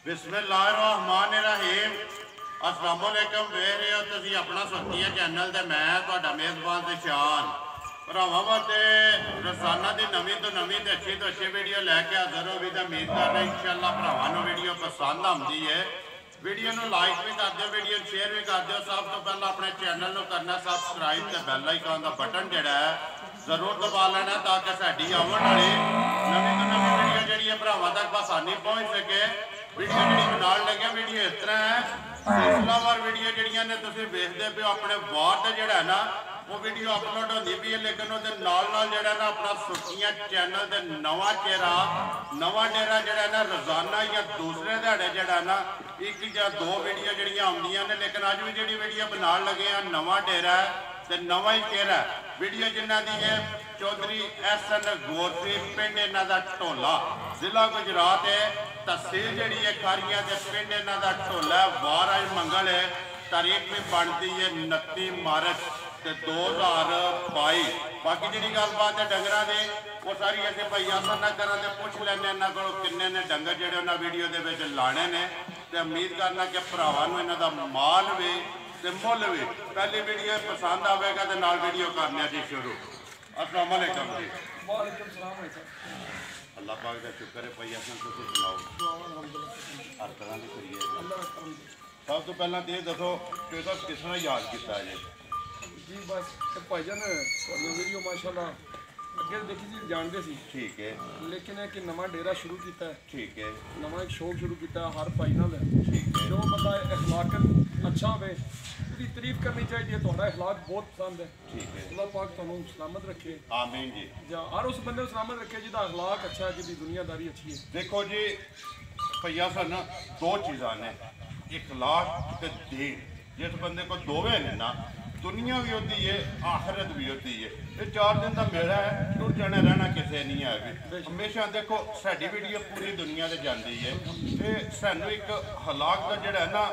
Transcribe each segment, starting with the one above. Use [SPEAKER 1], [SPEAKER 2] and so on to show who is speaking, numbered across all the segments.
[SPEAKER 1] बिस्मिल्लाहिर्रहमानिर्रहीम। अस्सलाम वालेकुम। देख रहे हो तुसीं अपना सुर्खियां चैनल ते मैं तुहाडा मेज़बान दिशान भरावां वास्ते रोज़ाना की नवीं तो अच्छी वीडियो लैके हाज़र हो भी। तो उम्मीद कर रहे इंशाअल्लाह भरावां नूं वीडियो पसंद आती है। वीडियो नूं लाइक भी कर दिओ, वीडियो शेयर भी कर दिओ। सब तो पहले अपने चैनल नूं करना सबसक्राइब ते बैल आइकन का बटन जिहड़ा है जरूर दबा लेना ताकि साडी आउण वाली नवीं तो नवीं वीडियो जिहड़ी है भरावां तक आसानी पहुँच सके। वीडियो जी बनाने लगे वीडियो इस तरह है सिलसिलावार वीडियो जड़ियाँ ने तुसीं वेखदे पे अपने वार का जोड़ा है ना वो वीडियो अपलोड होती भी है, लेकिन वो नाल जोड़ा ना अपना सुर्खियां चैनल से नवा चेहरा नवा डेरा जोड़ा ना रोजाना या दूसरे दिहाड़े जोड़ा ना एक या दो वीडियो जड़ियाँ आउंदियां ने। लेकिन अज भी जी वीडियो बनाने लगे हैं नवा डेरा है तो नवा ही चेहरा वीडियो जिन्हों की है चौधरी SN गोरसी पिंड इन्हों का ढोला जिला गुजरात है, तहसील जी है खारियां के पिंड इन्हों का ढोला है। वार अज मंगल है, तारीख भी बनती है 29 मार्च 2022। बाकी जी गलबात है डंगर की वो सारी अस भाई आसन घर से पूछ लेंगे इन्हों को किन्ने ने डंगर जोड़े उन्होंने वीडियो के लाने ने। तो उम्मीद करना कि भरावान इन्हों का माल भी तो मुल भी पहली वीडियो पसंद आएगा तो नाल वीडियो करने जी शुरू। अस्सलाम वालेकुम जी।
[SPEAKER 2] वालेकुम सलाम।
[SPEAKER 1] अल्लाह पाक का शुक्र है भाई असन तुम सुनाओ हर तरह की करिए। सब तो पहला तो ये दसो कि किस तरह याद किया जी?
[SPEAKER 2] जी बस भाईजान वीडियो माशाल्लाह अगे देखी जी जानते सी।
[SPEAKER 1] ठीक है।
[SPEAKER 2] लेकिन एक नवा डेरा शुरू किया है।
[SPEAKER 1] ठीक है।
[SPEAKER 2] नवा एक शौक शुरू किया हर भाई नाल।
[SPEAKER 1] ठीक है।
[SPEAKER 2] जो बंदा अखलाकन अच्छा हो उसकी तारीफ करनी चाहिए। थोड़ा अखलाक बहुत पसंद है।
[SPEAKER 1] ठीक है।
[SPEAKER 2] अल्लाह पाक तुहानू सलामत रखे।
[SPEAKER 1] आमीन जी।
[SPEAKER 2] या हर उस बंदे को सलामत रखे जिसका अखलाक अच्छा है, जिसकी दुनियादारी अच्छी है।
[SPEAKER 1] देखो जी भैया सन दो चीज़ा ने इखलाक ते दीन। जिस बंदे को दोवे ने ना दुनिया भी होती है आखिरत भी होती है। ये 4 दिन का मेला है, टुर जाने रहना किसी नहीं है भी। हमेशा देखो साड़ी वीडियो पूरी दुनिया से जाती है। ये सानू एक हलाक का जोड़ा है ना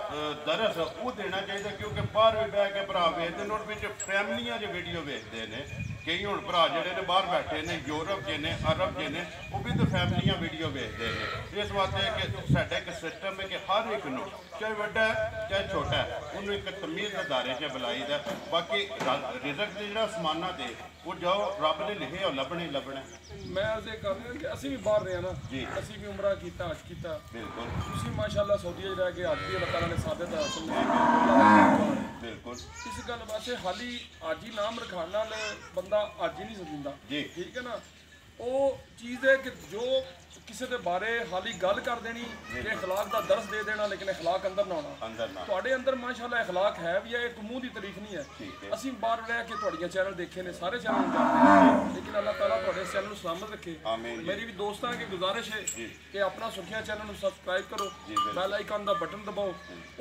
[SPEAKER 1] दरस वो देना चाहिए, क्योंकि बाहर भी बह के भरा वेखते हैं और फैमिलियां जो वीडियो वेखते हैं। कई हूँ भरा जोड़े ने बाहर बैठे ने यूरोप के ने अरब के ने वो भी तो फैमिलियां वीडियो वेखते हैं। इस वास्ते कि साडा एक सिस्टम है कि हर एक नूं चाहे वड्डा है चाहे छोटा है उन्होंने एक तमीज़ के दायरे च बुलाईदा। बाकी रिजक के जो समाना दे वो जो रब ने लिखे हो लभने ही लभना।
[SPEAKER 2] मैं अर्ज़ कर रहा कि असीं भी बाहर रहे ना
[SPEAKER 1] जी,
[SPEAKER 2] असीं भी उमरा किया हज किया।
[SPEAKER 1] बिल्कुल।
[SPEAKER 2] तुसीं माशाल्लाह सऊदी रह के हज भी अल्लाह ताला ने साबित हासिल
[SPEAKER 1] बिल्कुल।
[SPEAKER 2] इस गल वास्ते हाली अज ही नाम रखाने नाल बंदा अज ही नहीं समझदा
[SPEAKER 1] जी।
[SPEAKER 2] ठीक है ना। वो चीज़ है कि जो किसी के बारे हाली गल कर देनी कि अखलाक का दर्स दे देना, लेकिन अखलाक अंदर ना होना। तुहाडे अंदर माशाल्लाह अखलाक है भी है, एक मुँह की तारीफ नहीं है। असीं बाहर रह के तुहाड़ियां चैनल देखे ने, सारे चैनल जानते हैं, लेकिन अल्लाह ताला तुहाडे चैनल को सलामत रखे। मेरी भी दोस्तों की गुजारिश है कि अपना सुर्खियां चैनल को सबसक्राइब करो, बैल आइकन का बटन दबाओ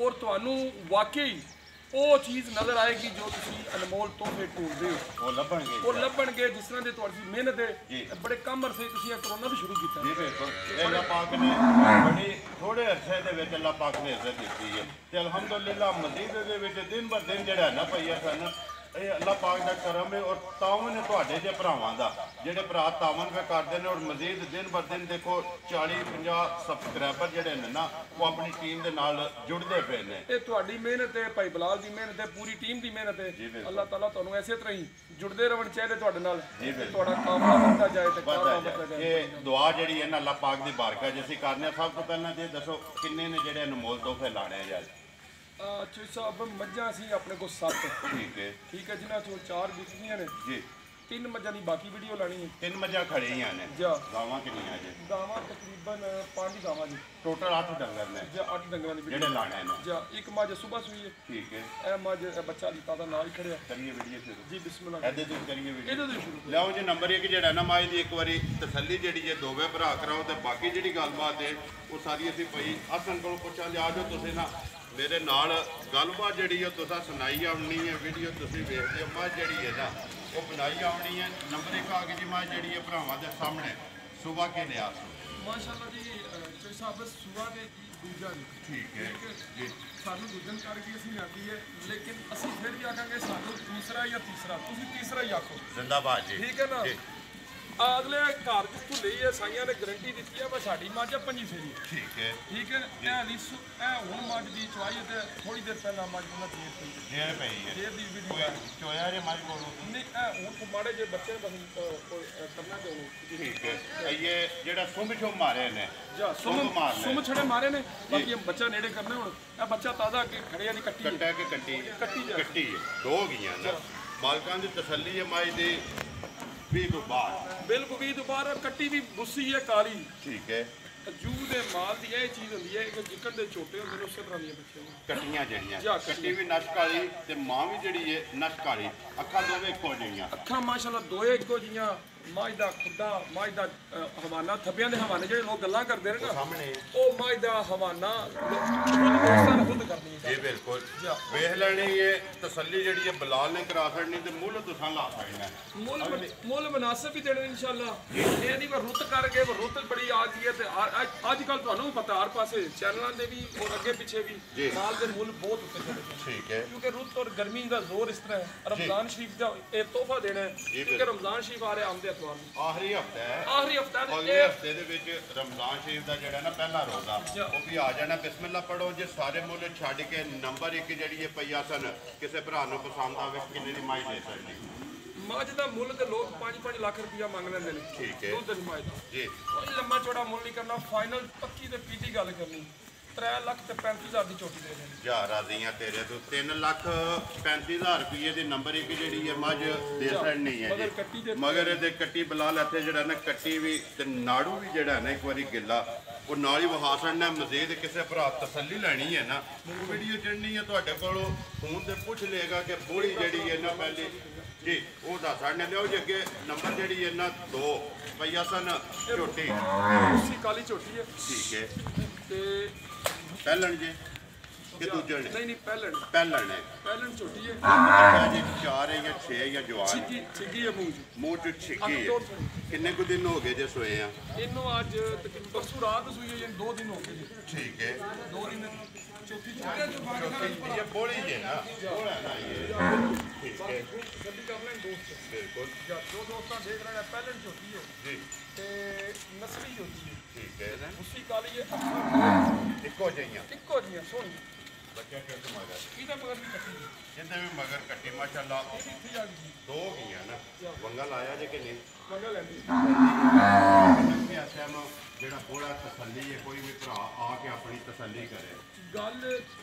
[SPEAKER 2] और तुहानू वाकई वो चीज़ नज़र आएगी जो तुम अनमोल तोहफे ढूंढते हो वो लभणगे। जिस तरह की तुहाडी मेहनत है बड़े कम अरसे तुसीं कोरोना भी शुरू किया।
[SPEAKER 1] जी बिल्कुल। अल्लाह पाक ने बड़ी थोड़े अरसे दे विच अल्लाह पाक ने इज्जत दी है ते अल्हम्दुलिल्लाह मजीद दे विच दिन ब दिन जिहड़ा ना भैया सन ये अल्लाह पाक का करम है और तावन है तुहाडे जे भरावां दा जिहड़े भरा तावन पे करते हैं। और मजीद दिन ब दिन देखो 40-50 सबसक्राइबर जिहड़े ने ना वो अपनी टीम दे नाल जुड़दे पे ने।
[SPEAKER 2] ये तुहाडी मेहनत है, भाई बिलाल दी मेहनत है, पूरी टीम दी मेहनत है। अल्लाह ताला तुहानू ऐसे तरह ही जुड़दे रहण चाहिए तुहाडे नाल, तुहाडा कामयाब बनदा जाए ते कामयाब बनदा जाए।
[SPEAKER 1] ये दुआ जिहड़ी है ना अल्लाह पाक दी बारका जिसी करने। सब तो पहला ये दसो किन्ने ने जिहड़े अनमोल तोहफे लाने हैं यार?
[SPEAKER 2] चोई साहब मज्झां सी अपने को 7।
[SPEAKER 1] ठीक है।
[SPEAKER 2] ठीक है, जिन्हां चों 4 बिकदियां ने
[SPEAKER 1] जी।
[SPEAKER 2] 3 मज्झां दी बाकी वीडियो लानी है।
[SPEAKER 1] 3 मज्झां खड़ियां ने।
[SPEAKER 2] जा
[SPEAKER 1] गावां किन्नियां जी?
[SPEAKER 2] गावां तकरीबन 5 गावां जी।
[SPEAKER 1] टोटल 8 डंगर ने
[SPEAKER 2] जा 8 डंगरां दी
[SPEAKER 1] जेडे लाने ने।
[SPEAKER 2] जा एक मझ सुबह सुई है।
[SPEAKER 1] ठीक है।
[SPEAKER 2] ए मझ बच्चा लीता दा नाल ही खड़िया।
[SPEAKER 1] करिए वीडियो शुरू
[SPEAKER 2] जी बिस्मिल्लाह।
[SPEAKER 1] एदे तो करिए वीडियो
[SPEAKER 2] ਇਹਦੇ ਤੋਂ ਸ਼ੁਰੂ
[SPEAKER 1] लियाओ जी। नंबर 1 जेड़ा ना माई दी एक बारी तसल्ली जेड़ी है दोवे भरा कराओ ते बाकी जेड़ी गलबात है वो सारी असीं भाई हसन कोलों पुछां जा जो तुसीं ना मेरे नाल गलबात जेड़ी है तुसां सुनाई आउणी है। वीडियो तुसीं वेखदे हो मझ जेड़ी है ना वो बनाई आउणी है। नंबर 1 आ गई जी मझ जेड़ी है भरावां दे सामने सुबह के लिया
[SPEAKER 2] माशाल्लाह जी। चोई साहब सुबह के दूजा जी।
[SPEAKER 1] ठीक है जी।
[SPEAKER 2] सानू दूजन करके असीं आती है, लेकिन असीं फिर भी आखांगे सानू दूसरा या तीसरा, तुसीं तीसरा ही आखो।
[SPEAKER 1] जिंदाबाद जी।
[SPEAKER 2] ठीक है ना। ਅਗਲੇ ਘਰ ਜਿੱਥੋਂ ਲਈ ਹੈ ਸਾਈਆਂ ਨੇ ਗਰੰਟੀ ਦਿੱਤੀ ਹੈ, ਬਸ ਸਾਡੀ ਮੱਝ 5 ਫੇਰੀ।
[SPEAKER 1] ਠੀਕ ਹੈ
[SPEAKER 2] ਇਹ ਲੀਸੂ ਇਹ ਹੁਣ ਮੱਝ ਦੀ ਚਵਾਈ ਤੇ ਥੋੜੀ ਦੇਰ ਪਹਿਲਾਂ ਮੱਝ ਉਹਨਾਂ
[SPEAKER 1] ਜੇਰ ਪਈ ਹੈ
[SPEAKER 2] ਜੇਰ ਦੀ ਵੀਡੀਓ
[SPEAKER 1] ਚੋਇਆ ਜੇ ਮੱਝ ਕੋਲ
[SPEAKER 2] ਨਹੀਂ ਇਹ ਹੁਣ ਮਾੜੇ ਜੇ ਬੱਚੇ ਬਸ ਕੋਈ ਕਰਨਾ ਚਾਹੁੰਦੇ।
[SPEAKER 1] ਠੀਕ ਹੈ ਇਹ ਜਿਹੜਾ ਸੁੰਭ ਮਾਰੇ ਨੇ
[SPEAKER 2] ਜਾਂ ਸੁਮ ਛੜੇ ਮਾਰੇ ਨੇ, ਬਾਕੀ ਬੱਚਾ ਨੇੜੇ ਕਰਨਾ। ਹੁਣ ਇਹ ਬੱਚਾ ਤਾਜ਼ਾ ਅੱਗੇ ਖੜਿਆ ਦੀ ਕੱਟੀ
[SPEAKER 1] ਕੱਟਿਆ ਕਿ ਕੱਟੀ ਦੋ ਗਈਆਂ ਨਾ ਮਾਲਕਾਂ ਦੀ ਤਸੱਲੀ ਹੈ ਮੱਝ ਦੀ 20 ਤੋਂ ਬਾਅਦ
[SPEAKER 2] ਬਿਲਕੁਲ 20 ਤੋਂ ਬਾਅਦ ਕੱਟੀ ਵੀ ਗੁੱਸੀ ਹੈ ਕਾਲੀ।
[SPEAKER 1] ਠੀਕ ਹੈ
[SPEAKER 2] ਜੂ ਦੇ ਮਾਲ ਦੀ ਇਹ ਚੀਜ਼ ਹੁੰਦੀ ਹੈ ਕਿ ਜਿੱਕਣ ਦੇ ਛੋਟੇ ਹੁੰਦੇ ਨੇ ਉਸੇ ਤਰ੍ਹਾਂ ਦੀਆਂ ਬੱਚੀਆਂ
[SPEAKER 1] ਕੱਟੀਆਂ ਜਿਹੜੀਆਂ ਕੱਟੀ ਵੀ ਨਸ਼ਕ ਵਾਲੀ ਤੇ ਮਾਂ ਵੀ ਜਿਹੜੀ ਹੈ ਨਸ਼ਕ ਵਾਲੀ, ਅੱਖਾਂ ਦੋਵੇਂ ਇੱਕੋ ਜਿਹੀਆਂ,
[SPEAKER 2] ਅੱਖਾਂ ਮਾਸ਼ਾਅੱਲਾ ਦੋਏ ਇੱਕੋ ਜਿਹੀਆਂ। ਮੱਝ ਦਾ ਖੁੱਡਾ ਮੱਝ ਦਾ ਹਵਾਨਾ ਥੱਬਿਆਂ ਦੇ ਹਵਾਨੇ ਜਿਹੜੇ ਲੋਕ ਗੱਲਾਂ ਕਰਦੇ ਨੇ ਨਾ
[SPEAKER 1] ਸਾਹਮਣੇ
[SPEAKER 2] ਉਹ ਮੱਝ ਦਾ ਹਵਾਨਾ ਖੁਦ ਕਰਨੀ ਹੈ।
[SPEAKER 1] ਜੀ ਬਿਲਕੁਲ ਵੇਖ ਲੈਣੀ ਹੈ ਤਸੱਲੀ ਜਿਹੜੀ ਹੈ ਬਲਾਲ ਨੇ ਕਰਾ ਛੱਡਣੀ ਤੇ ਮੁੱਲ ਤੁਸੀਂ ਲਾ ਸਕਣਾ।
[SPEAKER 2] ਮੁੱਲ ਮੁਨਾਸਿਬ ਵੀ ਦੇਣੇ ਇਨਸ਼ਾਅੱਲਾ। ਇਹ ਨਹੀਂ ਪਰ ਰੁੱਤ ਕਰਕੇ ਰੁੱਤ ਬੜੀ ਆ ਗਈ ਹੈ ਤੇ ਅੱਜ ਕੱਲ ਤੁਹਾਨੂੰ ਵੀ ਪਤਾ ਹਰ ਪਾਸੇ ਚੈਨਲਾਂ ਦੇ ਵੀ ਔਰ ਅੱਗੇ ਪਿੱਛੇ ਵੀ ਮਾਲ ਦੇ ਮੁੱਲ ਬਹੁਤ ਉੱਤੇ ਚਲੇ ਗਏ।
[SPEAKER 1] ਠੀਕ ਹੈ
[SPEAKER 2] ਕਿਉਂਕਿ ਰੁੱਤ ਔਰ ਗਰਮੀ ਦਾ ਜ਼ੋਰ ਇਸ ਤਰ੍ਹਾਂ ਹੈ। ਰਮਜ਼ਾਨ ਸ਼ਰੀਫ ਦਾ ਇਹ ਤੋਹਫਾ ਦੇਣਾ ਹੈ ਕਿਉਂਕਿ ਰਮਜ਼ਾਨ ਸ਼ਰੀਫ ਆ ਰਿਹਾ ਆਮਦੇ ਅਤਵਾਰ ਨੂੰ
[SPEAKER 1] ਆਖਰੀ ਹਫਤਾ ਹੈ।
[SPEAKER 2] ਆਖਰੀ ਹਫਤਾ
[SPEAKER 1] ਅਗਲੇ ਹਫਤੇ ਦੇ ਵਿੱਚ ਰਮਜ਼ਾਨ ਸ਼ਰੀਫ ਦਾ ਜਿਹੜਾ ਨਾ ਪਹਿਲਾ ਰੋਜ਼ਾ ਉਹ ਵੀ ਆ ਜਾਣਾ। ਬਿਸਮਿਲ੍ਲਾ ਪੜੋ ਜੇ ਸਾਰੇ ਮੁੱਲ ਛੱਡ ਕੇ ਨੰਬਰ 1 ਜਿਹੜੀ ਹੈ ਪਈਆ ਸਨ ਕਿਸੇ ਭਰਾ ਨੂੰ ਪਸੰਦ ਆਵੇ ਕਿੰਨੇ ਦੀ ਮਾਈ ਦੇ ਸਕਦੀ।
[SPEAKER 2] ਮੱਝ ਦਾ ਮੁੱਲ ਤੇ ਲੋਕ 5-5 ਲੱਖ ਰੁਪਇਆ ਮੰਗ ਲੈਂਦੇ ਨੇ।
[SPEAKER 1] ਠੀਕ ਹੈ
[SPEAKER 2] ਦੁੱਧ ਦੀ ਮੱਝ ਦਾ
[SPEAKER 1] ਜੀ
[SPEAKER 2] ਕੋਈ ਲੰਮਾ ਚੌੜਾ ਮੁੱਲ ਨਹੀਂ ਕਰਨਾ। ਫਾਈਨਲ ਪੱਕੀ ਤੇ ਪੀਤੀ ਗੱਲ ਕਰਨੀ 3,35,000 ਦੀ ਚੋਟੀ ਦੇ ਦੇਣੀ।
[SPEAKER 1] ਜਾ ਰਾਜ਼ੀਆਂ ਤੇਰੇ ਤੋਂ 3,35,000 ਰੁਪਏ ਦੀ ਨੰਬਰ 1 ਜਿਹੜੀ ਹੈ ਮੱਝ ਦੇ ਸਕਣੀ ਹੈ ਜੀ। ਮਗਰ ਇਹਦੇ ਕੱਟੀ ਬਲਾਲ ਇੱਥੇ ਜਿਹੜਾ ਨਾ ਕੱਟੀ ਵੀ ਤੇ ਨਾੜੂ ਵੀ ਜਿਹੜਾ ਨਾ ਇੱਕ ਵਾਰੀ ਗਿੱਲਾ ਉਹ ਨਾਲ ਹੀ ਵਹਾ ਛੱਡਣਾ। ਮਜ਼ੀਦ ਕਿਸੇ ਭਰਾ ਤਸੱਲੀ ਲੈਣੀ ਹੈ ਨਾ ਉਹ ਵੀਡੀਓ ਚੜਨੀ ਹੈ ਤੁਹਾਡੇ ਕੋਲੋਂ ਫੋਨ ਤੇ ਪੁੱਛ ਲਏਗਾ ਕਿ ਬੋਲੀ ਜਿਹੜੀ ਹੈ ਨਾ ਪਹਿਲੇ ਜੀ ਉਹ ਦੱਸ ਸਾਡੇ ਲਿਓ ਜੀ ਅੱਗੇ ਨੰਬਰ ਜਿਹੜੀ ਹੈ ਨਾ 2 ਪਈਆ ਸਨ ਝੋਟੀ
[SPEAKER 2] ਉਸੇ ਕਾਲੀ ਝੋਟੀ ਹੈ।
[SPEAKER 1] ਠੀਕ ਹੈ
[SPEAKER 2] ਤੇ
[SPEAKER 1] ਪਹਿਲਣ ਜੀ ਕਿ ਦੂਜਣ
[SPEAKER 2] ਨਹੀਂ
[SPEAKER 1] ਪਹਿਲਣ ਹੈ
[SPEAKER 2] ਪਹਿਲਣ ਝੋਟੀ ਹੈ।
[SPEAKER 1] ਜੀ 4 ਹੈ ਜਾਂ 6 ਜਾਂ ਜਵਾਨ
[SPEAKER 2] ਛਿੱਗੀ ਹੈ ਮੂੰਹ
[SPEAKER 1] ਚ ਛਿੱਗੀ ਹੈ। ਕਿੰਨੇ ਕੁ ਦਿਨ ਹੋ ਗਏ ਜੇ ਸੋਏ ਆ
[SPEAKER 2] ਇਹਨੂੰ ਅੱਜ ਤਕਰੀਬਨ ਪਰਸੋਂ ਰਾਤ ਸੂਈ ਹੈ ਯਾਨੀ 2 ਦਿਨ ਹੋ ਗਏ ਜੀ।
[SPEAKER 1] ਠੀਕ ਹੈ
[SPEAKER 2] 2 ਦਿਨ ਚੌਥੀ
[SPEAKER 1] ਇਹ ਬੋਲੀ ਜੇ ਨਾ ਬੋਲਾ ਨਾ ਇਹ ਠੀਕ ਹੈ
[SPEAKER 2] ਗੱਡੀ ਕਰ ਲੈਣ ਦੋਸਤ
[SPEAKER 1] ਬਿਲਕੁਲ
[SPEAKER 2] ਦੋ ਦੋਸਤਾਂ ਦੇਖ ਰਹੇ ਨੇ ਪਹਿਲਣ ਝੋਟੀ ਹੈ
[SPEAKER 1] ਜੀ
[SPEAKER 2] ਤੇ ਨਸਲੀ ਝੋਟੀ ਹੈ।
[SPEAKER 1] ਠੀਕ ਹੈ
[SPEAKER 2] ਉਸੀ ਕਾਲੀ ਹੈ
[SPEAKER 1] ਇੱਕੋ ਜਿਹੀਆਂ
[SPEAKER 2] ਸੋਹਣੀ
[SPEAKER 1] ਬੱਚਾ ਕਿਸ ਮਗਰ
[SPEAKER 2] ਇਹਦਾ ਮਗਰ ਵੀ ਕੱਟੀ ਹੈ।
[SPEAKER 1] ਜਿੰਦੇ ਵੀ ਮਗਰ ਕੱਟੀ ਮਾਸ਼ਾਅੱਲਾ
[SPEAKER 2] ਇਹ ਵੀ ਇੱਥੇ ਆ ਗਈ
[SPEAKER 1] ਦੋ ਗਈਆਂ ਨਾ ਵੰਗਾ ਲਾਇਆ ਜੇ ਕਿ ਨਹੀਂ
[SPEAKER 2] ਮੰਗਾ ਲੈਂਦੀ
[SPEAKER 1] ਜਿਹੜਾ ਥੋੜਾ ਤਸੱਲੀ ਹੈ ਕੋਈ ਵੀ ਭਰਾ ਆ ਕੇ ਆਪਣੀ ਤਸੱਲੀ ਕਰੇ।
[SPEAKER 2] ਗੱਲ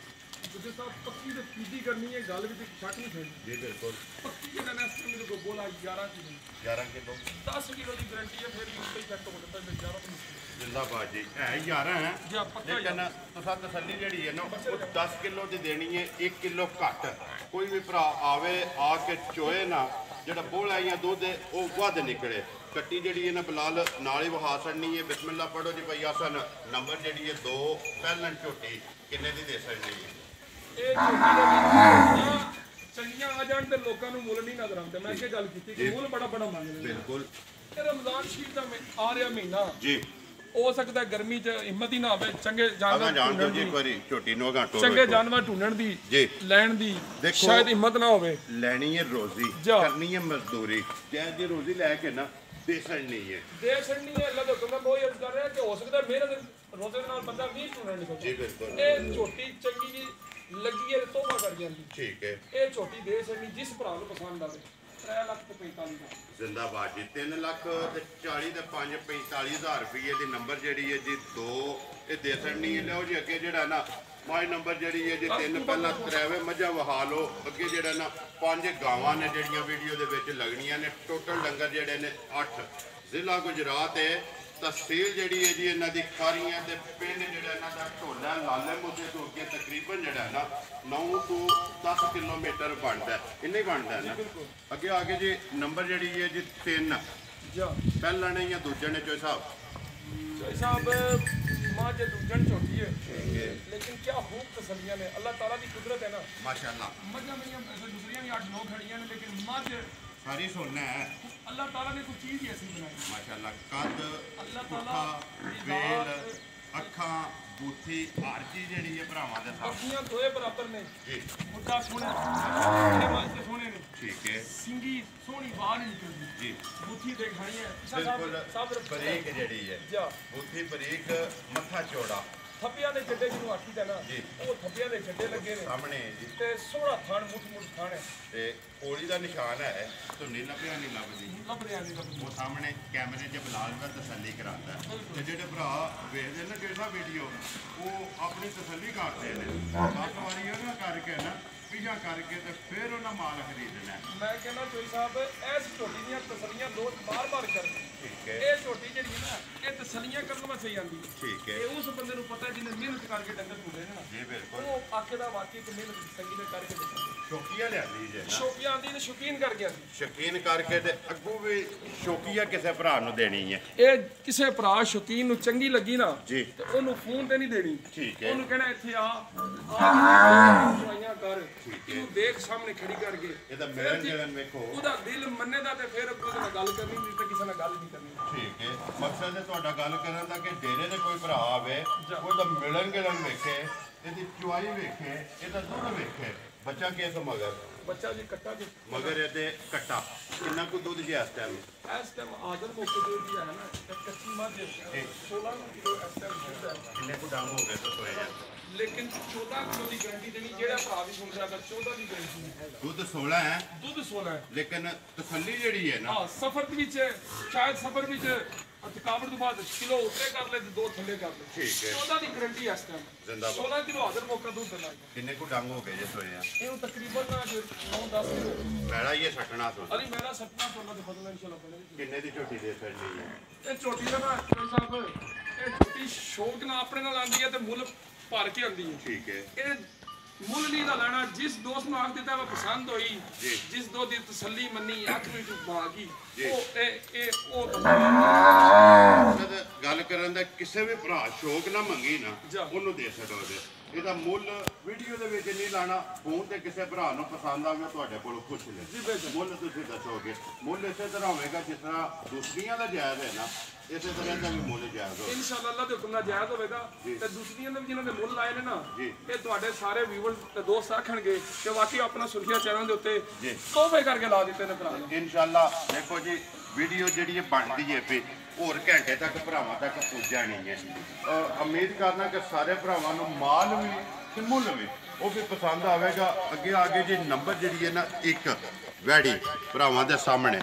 [SPEAKER 2] ਜਿੱਦੇ ਸਾਹਿਬ ਪੱਕੀ ਤੇ ਪੀਤੀ ਕਰਨੀ ਹੈ ਗੱਲ ਵਿੱਚ ਸ਼ੱਕ ਨਹੀਂ ਫੇਰ
[SPEAKER 1] ਜੀ ਬਿਲਕੁਲ
[SPEAKER 2] ਪੱਕੀ ਜਿਹੜਾ ਨਾ ਮੇਰੇ ਕੋਲ ਬੋਲਾ 11
[SPEAKER 1] ਕਿਲੋ
[SPEAKER 2] 10 ਕਿਲੋ ਦੀ ਗਾਰੰਟੀ ਹੈ। ਫਿਰ ਵੀ ਕੋਈ ਚੱਕ ਹੋ ਜਾਂਦਾ ਤੇ 11 ਤੋਂ
[SPEAKER 1] ਜਿੰਦਾਬਾਦ ਜੀ ਹੈ 11 ਹੈ
[SPEAKER 2] ਜਾਂ ਪੱਕਾ
[SPEAKER 1] ਲੇਕਿਨ ਤੁਸੀਂ ਤਸੱਲੀ ਜਿਹੜੀ ਹੈ ਨਾ ਉਹ 10 ਕਿਲੋ ਦੀ ਦੇਣੀ ਹੈ 1 ਕਿਲੋ ਘੱਟ। ਕੋਈ ਵੀ ਭਰਾ ਆਵੇ ਆ ਕੇ ਚੋਏ ਨਾ ਜਿਹੜਾ ਬੋਲਾ ਜਾਂ ਦੁੱਧ ਉਹ ਵੱਧ ਨਿਕਲੇ। ਕੱਟੀ ਜਿਹੜੀ ਹੈ ਨਾ ਬਲਾਲ ਨਾਲ ਹੀ ਵਹਾ ਛੱਡਣੀ ਹੈ। ਬਿਸਮਿਲ੍ਲਾ ਪੜੋ ਜੀ ਭਈਆ ਸਨ ਨੰਬਰ ਜਿਹੜੀ ਹੈ 2 ਪਹਿਲਣ ਝੋਟੀ ਕਿੰਨੇ ਦੀ ਦੇ ਸਕਣੀ ਹੈ।
[SPEAKER 2] ਇਹ ਝੋਟੀ ਦੇ ਵਿੱਚ ਚੰਗੀਆਂ ਆ ਜਾਣ ਤੇ ਲੋਕਾਂ ਨੂੰ ਮੁੱਲ ਨਹੀਂ ਨਜ਼ਰ ਆਉਂਦਾ। ਮੈਂ ਅੱਗੇ ਗੱਲ ਕੀਤੀ ਕਿ ਮੁੱਲ ਬੜਾ ਮੰਗਦੇ ਨੇ।
[SPEAKER 1] ਬਿਲਕੁਲ
[SPEAKER 2] ਇਹ ਰਮਜ਼ਾਨ ਸ਼ਰੀਫ ਦਾ ਆ ਰਿਹਾ ਮਹੀਨਾ
[SPEAKER 1] ਜੀ
[SPEAKER 2] ਹੋ ਸਕਦਾ ਗਰਮੀ 'ਚ ਹਿੰਮਤ ਹੀ ਨਾ ਹੋਵੇ ਚੰਗੇ ਜਾਨਵਰ
[SPEAKER 1] ਜਾਣ ਜੀ ਇੱਕ ਵਾਰੀ ਝੋਟੀ ਨੂੰ ਘਾਟੋ
[SPEAKER 2] ਚੰਗੇ ਜਾਨਵਰ ਢੂੰਡਣ ਦੀ
[SPEAKER 1] ਜੀ
[SPEAKER 2] ਲੈਣ ਦੀ ਸ਼ਾਇਦ ਹਿੰਮਤ ਨਾ ਹੋਵੇ।
[SPEAKER 1] ਲੈਣੀ ਹੈ ਰੋਜ਼ੀ ਕਰਨੀ ਹੈ ਮਜ਼ਦੂਰੀ ਜੈ ਜੀ ਰੋਜ਼ੀ ਲੈ ਕੇ ਨਾ ਦੇ ਛੱਡਣੀ ਹੈ ਅੱਲਾਹ ਦਾ ਹੁਕਮ
[SPEAKER 2] ਬਹੁਤ ਅਰਜ਼ ਕਰ ਰਿਹਾ ਕਿ ਹੋ ਸਕਦਾ ਮਿਹਨਤ ਰੋਜ਼ੇ ਨਾਲ ਬੰਦਾ 20 ਢੂੰਡਣ ਨਿਕਲ
[SPEAKER 1] ਜੀ ਬਿਲਕੁਲ
[SPEAKER 2] ਇਹ ਝੋਟੀ ਚੰਗੀ ਜੀ ਲੱਗੀ ਹੈ ਤੋਬਾ ਕਰ ਜਾਂਦੀ।
[SPEAKER 1] ਠੀਕ ਹੈ
[SPEAKER 2] ਇਹ ਝੋਟੀ ਦੇ ਛੱਡਣੀ ਜਿਸ ਭਰਾ ਨੂੰ ਪਸੰਦ ਆਵੇ 3,45,000
[SPEAKER 1] ਜ਼ਿੰਦਾਬਾਦ ਜੀ 3,40,000 ਤੇ 5,45,000 ਰੁਪਏ ਦੀ ਨੰਬਰ ਜਿਹੜੀ ਹੈ ਜੀ 2 ਇਹ ਦੇ ਛੱਡਣੀ ਹੈ। ਲਓ ਜੀ ਅੱਗੇ ਜਿਹੜਾ ਨਾ ਮਾਈ ਨੰਬਰ ਜਿਹੜੀ ਹੈ ਜੀ 3 ਪਹਿਲਾਂ ਤਰਾਵੇ ਮੱਝਾਂ ਵਹਾ ਲਓ। ਅੱਗੇ ਜਿਹੜਾ ਨਾ 5 ਗਾਵਾਂ ਨੇ ਜਿਹੜੀਆਂ ਵੀਡੀਓ ਦੇ ਵਿੱਚ ਲੱਗਣੀਆਂ ਨੇ। ਟੋਟਲ ਡੰਗਰ ਜਿਹੜੇ ਨੇ 8 ਜ਼ਿਲ੍ਹਾ ਗੁਜਰਾਤ ਹੈ। ਤਹਿਸੀਲ ਜਿਹੜੀ ਹੈ ਜੀ ਇਹਨਾਂ ਦੀ ਖਾਰੀਆਂ ਤੇ ਪਿੰਡ ਜਿਹੜਾ ਇਹਨਾਂ ਦਾ ਢੋਲਾ ਲਾਲੇ ਮੁੱਦੇ ਤੋਂ ਅੱਗੇ ਤਕਰੀਬਨ ਜਿਹੜਾ ਨਾ 9 ਤੋਂ 10 ਕਿਲੋਮੀਟਰ ਬਣਦਾ ਇੰਨਾ ਹੀ ਬਣਦਾ ਨਾ। ਅੱਗੇ ਆ ਕੇ ਜੀ ਨੰਬਰ ਜਿਹੜੀ ਹੈ ਜੀ 3 ਪਹਿਲਾ ਨੇ ਜਾਂ ਦੂਜੇ ਨੇ ਚੋਈ ਸਾਹਿਬ
[SPEAKER 2] माँ जो दूजन छोटी है लेकिन क्या खूब तसलियाँ ने अल्लाह ताला की कुदरत है ना
[SPEAKER 1] माशाल्लाह।
[SPEAKER 2] मजा मेरी दूसरियाँ भी 8-9 खड़ियाँ ने लेकिन मज
[SPEAKER 1] सारी सोना है।
[SPEAKER 2] अल्लाह ताला ने कुछ चीज़ ही ऐसी बनाई
[SPEAKER 1] माशाल्लाह। कद
[SPEAKER 2] अल्लाह ताला
[SPEAKER 1] वेल अखा ਬੂਥੀ ਹਰ ਚੀਜ਼ ਜਿਹੜੀ ਹੈ ਭਰਾਵਾਂ ਦੇ ਸਾਹਮਣੇ
[SPEAKER 2] ਅੱਖੀਆਂ ਦੋਏ ਬਰਾਬਰ ਨੇ
[SPEAKER 1] ਜੀ
[SPEAKER 2] ਮੁੱਦਾ ਸੋਹਣਾ ਮੇਰੇ ਵਾਸਤੇ ਸੋਹਣੇ ਨੇ
[SPEAKER 1] ਠੀਕ ਹੈ
[SPEAKER 2] ਸਿੰਗੀ ਸੋਹਣੀ ਬਾਹਰ ਨਹੀਂ ਨਿਕਲਦੀ
[SPEAKER 1] ਜੀ
[SPEAKER 2] ਬੂਥੀ ਦੇਖਣੀ ਹੈ
[SPEAKER 1] ਬਿਲਕੁਲ
[SPEAKER 2] ਸਭ
[SPEAKER 1] ਬਰੀਕ ਜਿਹੜੀ ਹੈ
[SPEAKER 2] ਜਾ
[SPEAKER 1] ਬੂਥੀ ਬਰੀਕ ਮੱਥਾ ਚੌੜਾ
[SPEAKER 2] ਥੱਪਿਆਂ ਦੇ ਚੱਡੇ ਜਿਹਨੂੰ ਆਖੀ ਦਾ ਨਾ
[SPEAKER 1] ਜੀ
[SPEAKER 2] ਉਹ ਥੱਪਿਆਂ ਦੇ ਚੱਡੇ ਲੱਗੇ ਨੇ
[SPEAKER 1] ਸਾਹਮਣੇ ਹੈ ਜੀ
[SPEAKER 2] ਤੇ ਸੋਹਣਾ ਥਣ ਮੁੱਠ ਥਣ ਹੈ
[SPEAKER 1] ਤੇ ਕੋਲੀ ਦਾ ਨਿਸ਼ਾਨ ਹੈ ਧੁੰਨੀ ਲੱਭਿਆ ਨਹੀਂ ਲੱਭਦੀ
[SPEAKER 2] ਲੱਭਦਿਆਂ ਨਹੀਂ ਲੱਭਦੀ
[SPEAKER 1] ਉਹ ਸਾਹਮਣੇ ਕੈਮਰੇ 'ਚ ਬਲਾਲ ਦਾ ਤਸੱਲੀ ਕਰਾਉਂਦਾ ਹੈ। ਤੇ ਜਿਹੜੇ ਭਰਾ ਵੇਖਦੇ ਨੇ ਜਿਹੜਾ ਵੀਡੀਓ ਉਹ ਆਪਣੀ ਤਸੱਲੀ ਕਰਦੇ ਨੇ ਬਸ ਵਾਰੀ ਉਹਨਾਂ ਕਰਕੇ ਨਾ ਪਿਛਾ ਕਰਕੇ ਤੇ ਫਿਰ ਉਹਨਾਂ ਮਾਲ ਖਰੀਦਣਾ ਹੈ।
[SPEAKER 2] ਮੈਂ ਕਹਿੰਦਾ ਚੋਈ ਸਾਹਿਬ ਇਸ ਝੋਟੀ ਦੀਆਂ ਤਸੱਲੀਆਂ ਲੋਕ ਬਾਰ-ਬਾਰ ਕਰਨ
[SPEAKER 1] ਠੀਕ ਹੈ
[SPEAKER 2] ਇਹ ਝੋਟੀ ਜਿਹੜੀ ਹੈ ਨਾ ਇਹ ਤਸੱਲੀਆਂ ਕਰਨ ਵਾਸਤੇ ਆਂਦੀ
[SPEAKER 1] ਠੀਕ ਹੈ
[SPEAKER 2] ਇਹ ਉਸ ਬੰਦੇ ਨੂੰ ਪਤਾ ਜਿਹਨੇ ਮਿਹਨਤ ਕਰਕੇ ਡੰਗਰ ਹੁੰਦੇ ਨੇ ਨਾ
[SPEAKER 1] ਜੀ ਬਿਲਕੁਲ
[SPEAKER 2] ਉਹ ਆਖੇ ਦਾ ਵਾਕਈ ਤੇ ਮਿਹਨਤ ਸੰਗੀ ਨੇ ਕਰਕੇ ਦਿੱਤਾ
[SPEAKER 1] ਸ਼ੌਕੀਆ ਲਿਆਂਦੀ ਜੇ ਨਾ
[SPEAKER 2] ਸ਼ੌਕੀਆਂ ਆਂਦੀ ਤੇ ਸ਼ੌਕੀਨ ਕਰ ਗਿਆ ਸੀ
[SPEAKER 1] ਸ਼ੌਕੀਨ ਕਰਕੇ ਤੇ ਅੱਗੋਂ ਵੀ ਸ਼ੌਕੀਆ ਕਿਸੇ ਭਰਾ ਨੂੰ ਦੇਣੀ ਹੈ
[SPEAKER 2] ਇਹ ਕਿਸੇ ਭਰਾ ਸ਼ੌਕੀਨ ਨੂੰ ਚੰਗੀ ਲੱਗੀ ਨਾ
[SPEAKER 1] ਜੀ
[SPEAKER 2] ਤੇ ਉਹਨੂੰ ਫੋਨ ਤੇ ਨਹੀਂ ਦੇਣੀ
[SPEAKER 1] ਠੀਕ ਹੈ
[SPEAKER 2] ਉਹਨੂੰ ਕਹਿਣਾ ਇੱਥੇ ਆ ਦਵਾਈਆਂ ਕਰ ਇਹਨੂੰ ਦੇਖ ਸਾਹਮਣੇ ਖੜੀ ਕਰਕੇ
[SPEAKER 1] ਇਹਦਾ ਮਿਲਣ ਜਲਨ ਵੇਖੋ
[SPEAKER 2] ਉਹਦਾ ਦਿਲ ਮੰਨੇਦਾ ਤੇ ਫਿਰ ਉਹਦੇ ਨਾਲ ਗੱਲ ਕਰਨੀ ਨਹੀਂ ਤੇ ਕਿਸੇ ਨਾਲ ਗੱਲ ਨਹੀਂ ਕਰਨੀ
[SPEAKER 1] ਠੀਕ ਹੈ ਮਕਸਦ ਹੈ ਤੁਹਾਡਾ ਗੱਲ ਕਰਨ ਦਾ ਕਿ ਡੇਰੇ ਦੇ ਕੋਈ ਭਰਾ ਆਵੇ ਉਹਦਾ ਮਿਲਣ ਗਿਲਣ ਵੇਖੇ ਇਹਦੀ ਚੁਆਈ ਵੇਖੇ ਇਹਦਾ ਦੁੱਧ ਵੇਖੇ ਬੱਚਾ ਕਿਸ ਮਗਰ
[SPEAKER 2] ਬੱਚਾ ਜੀ ਕੱਟਾ ਜੀ
[SPEAKER 1] ਮਗਰ ਇਹਦੇ ਕੱਟਾ ਕਿੰਨਾ ਕੁ ਦੁੱਧ ਜੀ ਇਸ ਟਾਈਮ
[SPEAKER 2] ਇਸ ਟਾਈਮ ਆਦਰ ਮੌਕੇ ਤੇ ਵੀ ਹੈ ਨਾ ਤੇ ਕੱਚੀ ਮੱਝ 16 ਕਿਲੋ ਇਸ ਟਾਈਮ ਦੁੱਧ ਹੈ
[SPEAKER 1] ਕਿੰਨੇ ਕੁ ਡੰਗ ਹੋ ਗਏ ਸੋਏ ਜਾਂ
[SPEAKER 2] ਲੇਕਿਨ 14 ਕਿਲੋ ਦੀ ਗਾਰੰਟੀ ਦੇਣੀ ਜਿਹੜਾ ਭਰਾ ਵੀ ਸੁਣ ਰਿਹਾ ਅਗਰ 14 ਦੀ ਗਾਰੰਟੀ ਨਹੀਂ ਹੈਗਾ
[SPEAKER 1] ਦੁੱਧ 16 ਹੈ
[SPEAKER 2] ਦੁੱਧ 16 ਹੈ
[SPEAKER 1] ਲੇਕਿਨ ਤਸੱਲੀ ਜਿਹੜੀ ਹੈ ਨਾ
[SPEAKER 2] ਹਾਂ ਸਫਰ ਦੇ ਵਿੱਚ ਸ਼ਾਇਦ ਸਫਰ ਵਿੱਚ ਥਕਾਵਟ ਤੋਂ ਬਾਅਦ ਕਿਲੋ ਉੱਤੇ ਕਰ ਲੈ ਤੇ 2 ਥੱਲੇ ਕਰ ਲੈ
[SPEAKER 1] ਠੀਕ ਹੈ
[SPEAKER 2] 14 ਦੀ ਗਾਰੰਟੀ ਇਸ ਟਾਈਮ
[SPEAKER 1] ਜ਼ਿੰਦਾਬਾਦ
[SPEAKER 2] 16 ਕਿਲੋ ਆਦਰ ਮੌਕਾ ਦੁੱਧ ਦੇਣਾ
[SPEAKER 1] ਕਿੰਨੇ ਕੁ ਡੰਗ ਹੋ ਗਏ ਜੇ ਸੋਏ ਜਾਂ
[SPEAKER 2] ਇਹਨੂੰ ਤਕਰੀਬਨ 9-10 ਕਿਲੋ
[SPEAKER 1] ਪੈੜਾ ਹੀ ਇਹ ਛੱਟਣਾ ਤੋਂ
[SPEAKER 2] ਅਰੇ ਮੇਰਾ ਸੱਟਣਾ ਤੋਂ ਦੇ ਫضل ਇਨਸ਼ਾਅੱਲਾ ਬਣੇ
[SPEAKER 1] ਕਿੰਨੇ ਦੀ ਝੋਟੀ ਦੇ ਫਿਰਨੀ ਹੈ
[SPEAKER 2] ਇਹ ਝੋਟੀ ਦਾ ਨਾ ਚੋਈ ਸਾਹਿਬ ਇਹ ਝੋਟੀ ਸ਼ੌਕ ਨਾਲ ਆਪਣੇ ਨਾਲ ਆਂਦੀ ਹੈ ਤੇ ਮੁੱਲ ਭਰ ਕੇ ਆਂਦੀ ਹੈ
[SPEAKER 1] ਠੀਕ ਹੈ
[SPEAKER 2] ਇਹ ਮੁੱਲ ਨਹੀਂ ਦਾ ਲੈਣਾ ਜਿਸ ਦੋਸਤ ਨੂੰ ਆਖ ਦਿੱਤਾ ਵਾ ਪਸੰਦ ਹੋਈ
[SPEAKER 1] ਜੀ।
[SPEAKER 2] ਜਿਸ ਦੋ ਦੀ ਤਸੱਲੀ ਮੰਨੀ ਅੱਖ ਵਿੱਚ ਪਾ ਗਈ
[SPEAKER 1] ਜੀ।
[SPEAKER 2] ਉਹ ਇਹ ਉਹ
[SPEAKER 1] ਜਦ ਗੱਲ ਕਰਨ ਦਾ ਕਿਸੇ ਵੀ ਭਰਾ ਸ਼ੌਕ ਨਾ ਮੰਗੀ ਨਾ
[SPEAKER 2] ਜਾ।
[SPEAKER 1] ਉਹਨੂੰ ਦੇ ਸਕੋਗੇ ਇਹਦਾ ਮੁੱਲ ਵੀਡੀਓ ਦੇ ਵਿੱਚ ਨਹੀਂ ਲਾਣਾ ਫੋਨ ਤੇ ਕਿਸੇ ਭਰਾ ਨੂੰ ਪਸੰਦ ਆਵੇ ਤੁਹਾਡੇ ਕੋਲ ਪੁੱਛ ਲੈ
[SPEAKER 2] ਜੀ ਬੇਸ਼ੱਕ।
[SPEAKER 1] ਮੁੱਲ ਤੁਸੀਂ ਦੱਸੋਗੇ ਮੁੱਲ ਇਸੇ ਤਰ੍ਹਾਂ ਹੋਵੇਗਾ ਜਿਸ ਤਰ੍ਹਾਂ ਦੂਸਰੀਆਂ ਦਾ ਜਾਇਜ਼ ਹੈ ਨਾ ਇਸੇ ਤਰ੍ਹਾਂ ਦਾ ਵੀ ਮੁੱਲ ਜਾਇਜ਼ ਹੋਵੇ
[SPEAKER 2] ਇਨਸ਼ਾਅੱਲਾ ਅੱਲਾਹ ਦੇ ਹੁਕਮ ਨਾਲ ਜਾਇਜ਼ ਹੋਵੇਗਾ
[SPEAKER 1] ਜੀ।
[SPEAKER 2] ਤੇ ਦੂਸਰੀਆਂ ਦੇ ਵੀ ਜਿਨ੍ਹਾਂ ਦੇ ਮੁੱਲ ਲਾਏ ਨੇ ਨਾ
[SPEAKER 1] ਜੀ।
[SPEAKER 2] ਇਹ ਤੁਹਾਡੇ ਸਾਰੇ ਵੀਵਰ ਤੇ ਦੋਸਤ ਆਖਣਗੇ ਕਿ ਵਾਕਈ ਆਪਣਾ ਸੁਰਖੀਆ ਚੈਨਲ ਦੇ ਉੱਤੇ
[SPEAKER 1] ਜੀ।
[SPEAKER 2] ਤੋਹਫੇ ਕਰਕੇ ਲਾ ਦਿੱਤੇ ਨੇ ਭਰਾ ਨੇ
[SPEAKER 1] ਇਨਸ਼ਾਅੱਲਾ ਦੇਖੋ ਜੀ ਵੀਡੀਓ ਜਿਹੜੀ ਇਹ ਬਣਦੀ ਹੈ ਵੀ ਹੋਰ ਘੰਟੇ ਤੱਕ ਭਰਾਵਾਂ ਤੱਕ ਪੁੱਜ ਜਾਣੀ ਹੈ ਉਮੀਦ ਕਰਨਾ ਕਿ ਸਾਰੇ ਭਰਾਵਾਂ ਨੂੰ ਮਾਲ ਵੀ ਤੇ ਮੁੱਲ ਵੀ ਉਹ ਵੀ ਪਸੰਦ ਆਵੇਗਾ ਅੱਗੇ ਜੀ ਨੰਬਰ ਜਿਹੜੀ ਹੈ ਨਾ ਇੱਕ ਵੈੜੀ ਭਰਾਵਾਂ ਦੇ ਸਾਹਮਣੇ